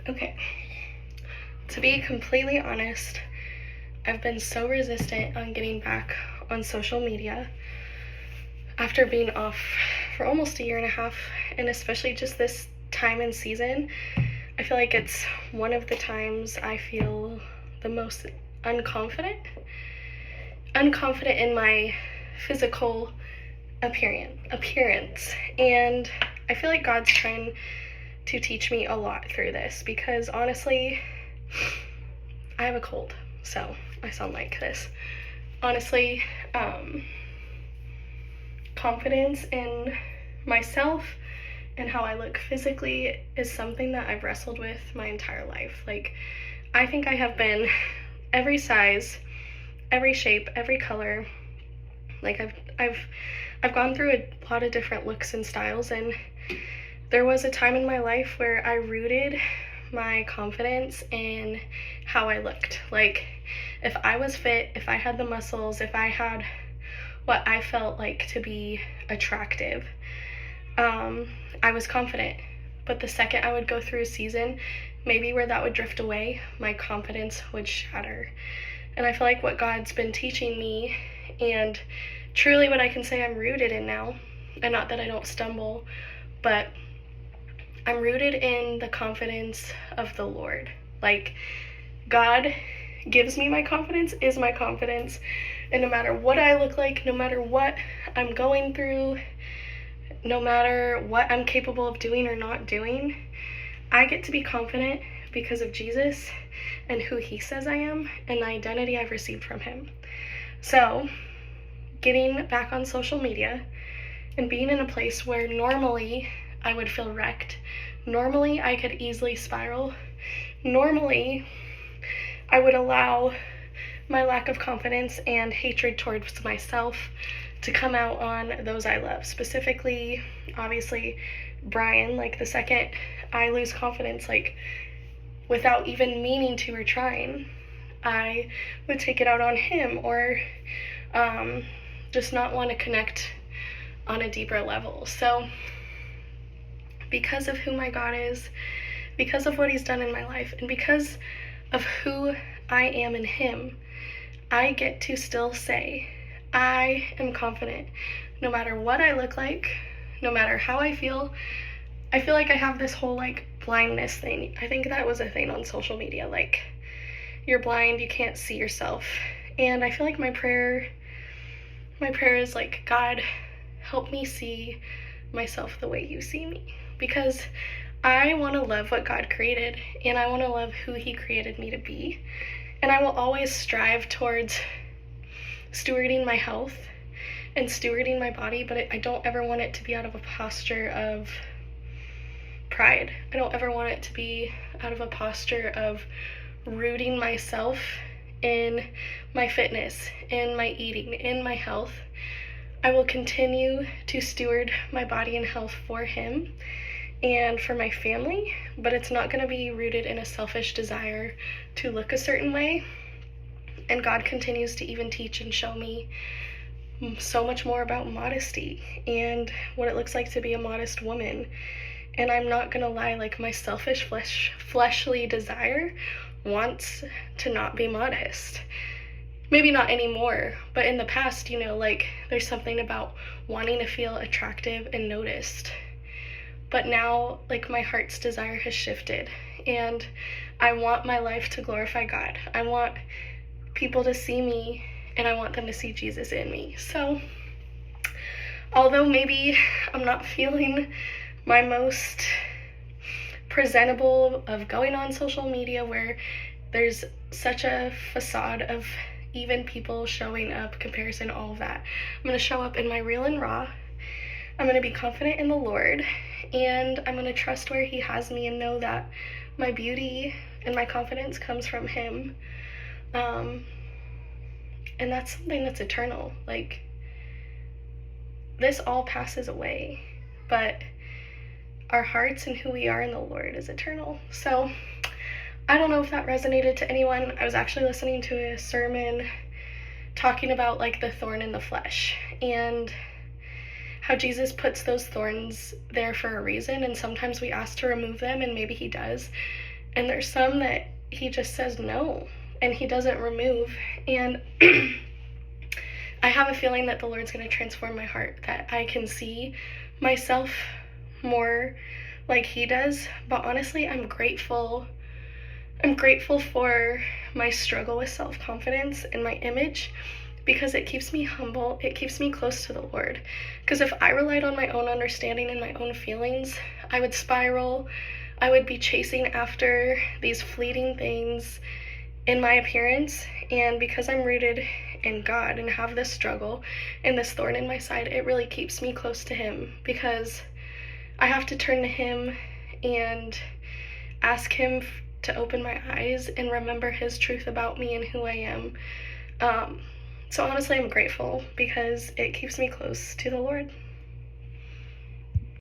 Okay, to be completely honest, I've been so resistant on getting back on social media after being off for almost a year and a half, and especially just this time and season. I feel like it's one of the times I feel the most unconfident in my physical appearance. And I feel like God's trying to teach me a lot through this, because honestly, I have a cold, so I sound like this. Honestly, confidence in myself and how I look physically is something that I've wrestled with my entire life. Like, I think I have been every size, every shape, every color. Like, I've gone through a lot of different looks and styles, and there was a time in my life where I rooted my confidence in how I looked. Like, if I was fit, if I had the muscles, if I had what I felt like to be attractive, I was confident. But the second I would go through a season, maybe where that would drift away, my confidence would shatter. And I feel like what God's been teaching me, and truly what I can say I'm rooted in now, and not that I don't stumble, but I'm rooted in the confidence of the Lord. Like, God gives me my confidence, is my confidence, and no matter what I look like, no matter what I'm going through, no matter what I'm capable of doing or not doing, I get to be confident because of Jesus and who he says I am and the identity I've received from him. So, getting back on social media and being in a place where normally I would feel wrecked, normally I could easily spiral, normally I would allow my lack of confidence and hatred towards myself to come out on those I love. Specifically, obviously, Brian. Like, the second I lose confidence, like, without even meaning to or trying, I would take it out on him, or just not want to connect on a deeper level. So, because of who my God is, because of what he's done in my life, and because of who I am in him, I get to still say, I am confident no matter what I look like, no matter how I feel. I feel like I have this whole, like, blindness thing. I think that was a thing on social media. Like, you're blind, you can't see yourself. And I feel like my prayer is like, God, help me see myself the way you see me. Because I want to love what God created, and I want to love who he created me to be. And I will always strive towards stewarding my health and stewarding my body, but I don't ever want it to be out of a posture of pride. I don't ever want it to be out of a posture of rooting myself in my fitness, in my eating, in my health. I will continue to steward my body and health for him and for my family, but it's not going to be rooted in a selfish desire to look a certain way. And God continues to even teach and show me so much more about modesty and what it looks like to be a modest woman. And I'm not gonna lie, like, my selfish fleshly desire wants to not be modest. Maybe not anymore, but in the past, you know, like, there's something about wanting to feel attractive and noticed. But now, like, my heart's desire has shifted, and I want my life to glorify God. I want people to see me, and I want them to see Jesus in me. So, although maybe I'm not feeling my most presentable of going on social media, where there's such a facade of even people showing up, comparison, all of that, I'm going to show up in my real and raw. I'm going to be confident in the Lord, and I'm going to trust where he has me and know that my beauty and my confidence comes from him. And that's something that's eternal. Like, this all passes away, but our hearts and who we are in the Lord is eternal. So, I don't know if that resonated to anyone. I was actually listening to a sermon talking about, like, the thorn in the flesh, and how Jesus puts those thorns there for a reason, and sometimes we ask to remove them, and maybe he does, And there's some that he just says no and he doesn't remove. And I have a feeling that the Lord's going to transform my heart, that I can see myself more like he does. But honestly, I'm grateful. I'm grateful for my struggle with self-confidence and my image, because it keeps me humble. It keeps me close to the Lord. Because if I relied on my own understanding and my own feelings, I would spiral. I would be chasing after these fleeting things in my appearance. And because I'm rooted in God and have this struggle and this thorn in my side, it really keeps me close to him, because I have to turn to him and ask him to open my eyes and remember his truth about me and who I am. So honestly, I'm grateful because it keeps me close to the Lord.